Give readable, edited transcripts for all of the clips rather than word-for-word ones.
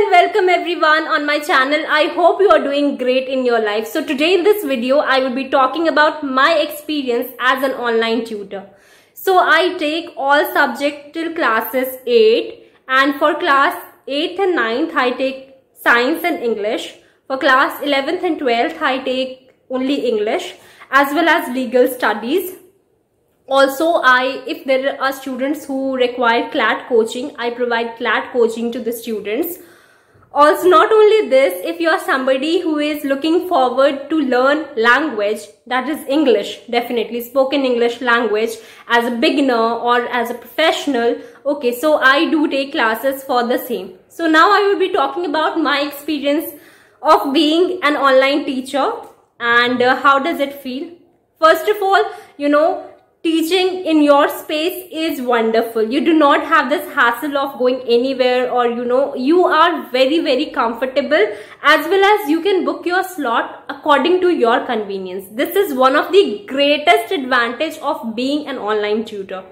and welcome everyone on my channel. I hope you are doing great in your life. So today in this video, I will be talking about my experience as an online tutor. So I take all subject till classes 8, and for class 8th and 9th, I take science and English. For class 11th and 12th, I take only English as well as legal studies. Also, if there are students who require CLAT coaching, I provide CLAT coaching to the students. Also, not only this, if you are somebody who is looking forward to learn language, that is English, definitely spoken English language as a beginner or as a professional, okay, so I do take classes for the same. So now I will be talking about my experience of being an online teacher and how does it feel. First of all, teaching in your space is wonderful. You do not have this hassle of going anywhere, or you are very comfortable, as well as you can book your slot according to your convenience. This is one of the greatest advantage of being an online tutor.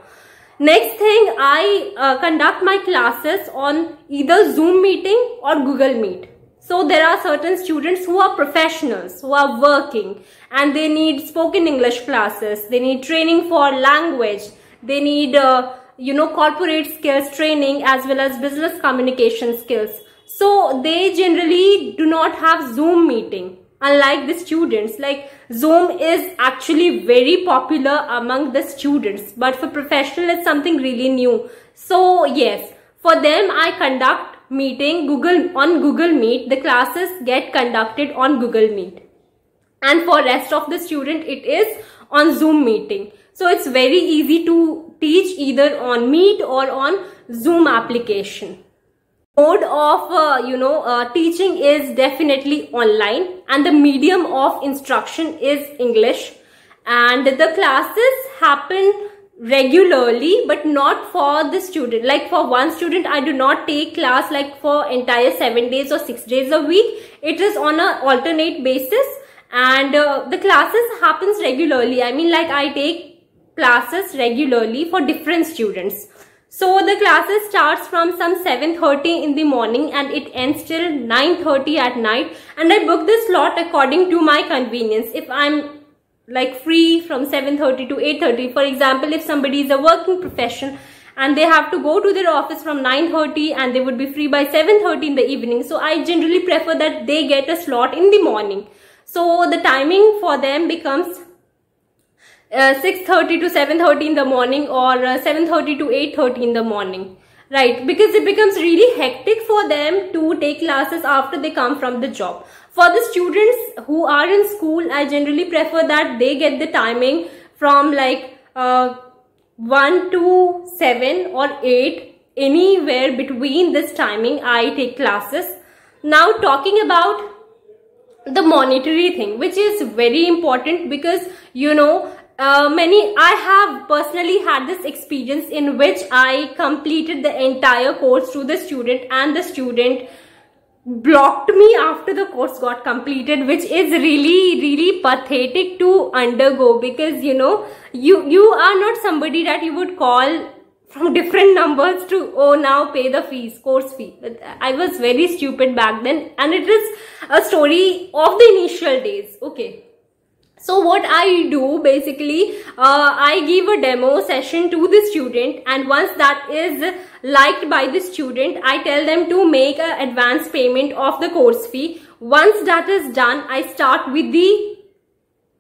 Next thing, I conduct my classes on either Zoom meeting or Google Meet. So there are certain students who are professionals, who are working, and they need spoken English classes, they need training for language, they need corporate skills training as well as business communication skills. So they generally do not have Zoom meeting. Unlike the students, like Zoom is actually very popular among the students, but for professional it's something really new. So yes, for them I conduct meeting on Google Meet. The classes get conducted on Google Meet, and for rest of the student it is on Zoom meeting. So it's very easy to teach either on Meet or on Zoom application. Mode of teaching is definitely online, and the medium of instruction is English, and the classes happen regularly, but not for the student. Like for one student, I do not take class like for entire 7 days or 6 days a week. It is on an alternate basis, and the classes happens regularly. I mean, like I take classes regularly for different students. So the classes starts from some 7:30 in the morning and it ends till 9:30 at night, and I book the slot according to my convenience. If I'm like free from 7:30 to 8:30, for example, if somebody is a working profession and they have to go to their office from 9:30 and they would be free by 7:30 in the evening, so I generally prefer that they get a slot in the morning. So the timing for them becomes 6:30 to 7:30 in the morning, or 7:30 to 8:30 in the morning, right? Because it becomes really hectic for them to take classes after they come from the job. For the students who are in school, I generally prefer that they get the timing from like 1 to 7 or 8, anywhere between this timing I take classes. Now talking about the monetary thing, which is very important, because I have personally had this experience in which I completed the entire course to the student, and the student blocked me after the course got completed, which is really pathetic to undergo, because you are not somebody that you would call from different numbers to, oh, now pay the fees, course fee. But I was very stupid back then, and it is a story of the initial days. Okay, so what I do basically, I give a demo session to the student, and once that is liked by the student, I tell them to make an advance payment of the course fee. Once that is done, I start with the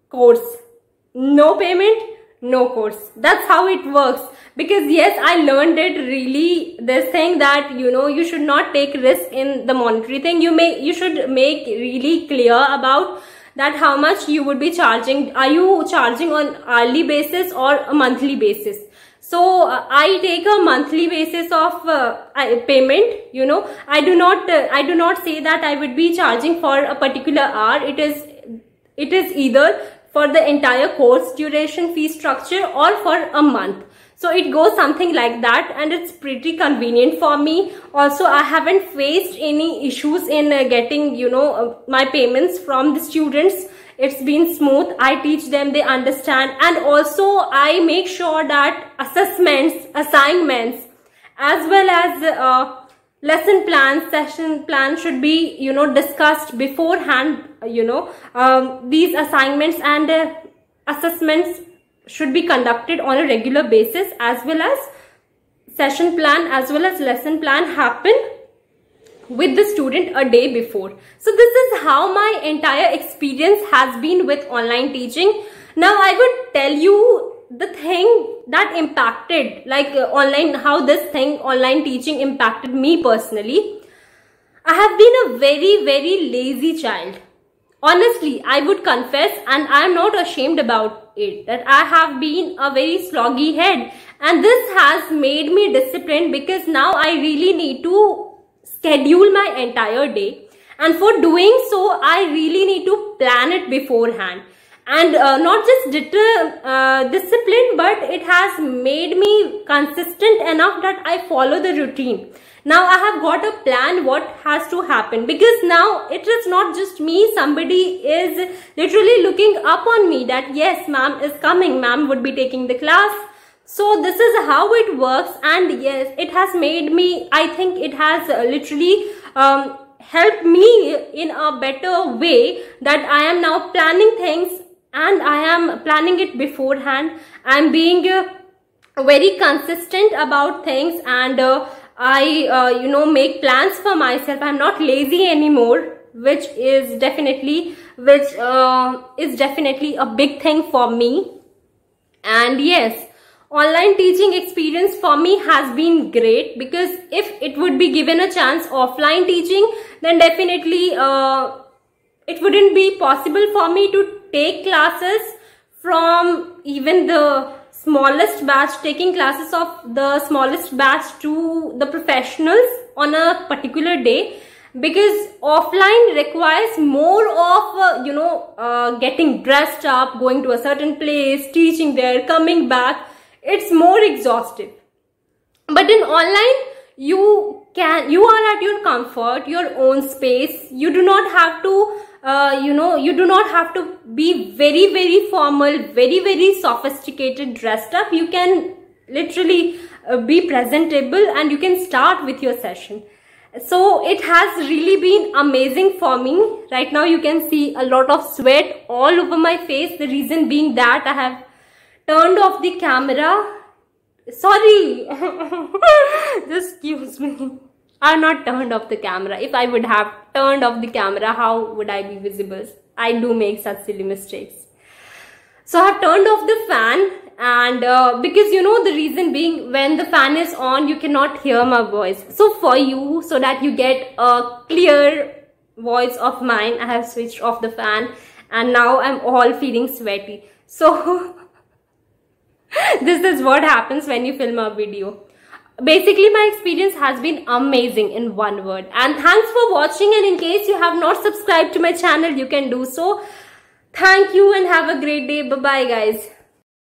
course. No payment, no course. That's how it works. Because yes, I learned it really, this thing that you should not take risk in the monetary thing. You should make really clear about that how much you would be charging. Are you charging on hourly basis or a monthly basis? So I take a monthly basis of payment. I do not say that I would be charging for a particular hour. It is either for the entire course duration fee structure or for a month. So it goes something like that, and it's pretty convenient for me. Also, I haven't faced any issues in getting my payments from the students. It's been smooth. I teach them, they understand, and also I make sure that assessments, assignments, as well as lesson plan, session plan should be, discussed beforehand. These assignments and assessments should be conducted on a regular basis, as well as session plan as well as lesson plan happen with the student a day before. So this is how my entire experience has been with online teaching. Now I would tell you the thing that impacted, how this thing, online teaching, impacted me personally. I have been a very, very lazy child. Honestly, I would confess, and I am not ashamed about it, that I have been a very sloggy head. And this has made me disciplined, because now I really need to schedule my entire day. And for doing so, I really need to plan it beforehand. And not just discipline, but it has made me consistent enough that I follow the routine. Now I have got a plan what has to happen, because now it is not just me, somebody is literally looking up on me that yes, ma'am is coming, ma'am would be taking the class. So this is how it works, and yes, it has made me, I think it has literally helped me in a better way, that I am now planning things and I am planning it beforehand. I am being very consistent about things, and I make plans for myself. I'm not lazy anymore, which is definitely a big thing for me. And yes, online teaching experience for me has been great, because if it would be given a chance offline teaching, then definitely it wouldn't be possible for me to take classes from even the smallest batch, taking classes of the smallest batch to the professionals on a particular day, because offline requires more of getting dressed up, going to a certain place, teaching there, coming back. It's more exhaustive. But in online, you are at your comfort, your own space. You do not have to you do not have to be very, very formal, very, very sophisticated dressed up. You can literally be presentable, and you can start with your session. So it has really been amazing for me. Right now you can see a lot of sweat all over my face. The reason being that I have turned off the camera. Sorry, just excuse me. I have not turned off the camera. If I would have turned off the camera, how would I be visible? I do make such silly mistakes. So I have turned off the fan, and because the reason being, when the fan is on, you cannot hear my voice. So for you, so that you get a clear voice of mine, I have switched off the fan, and now I'm all feeling sweaty. So this is what happens when you film a video. Basically, my experience has been amazing in one word. And thanks for watching, and in case you have not subscribed to my channel, you can do so. Thank you and have a great day. Bye bye guys.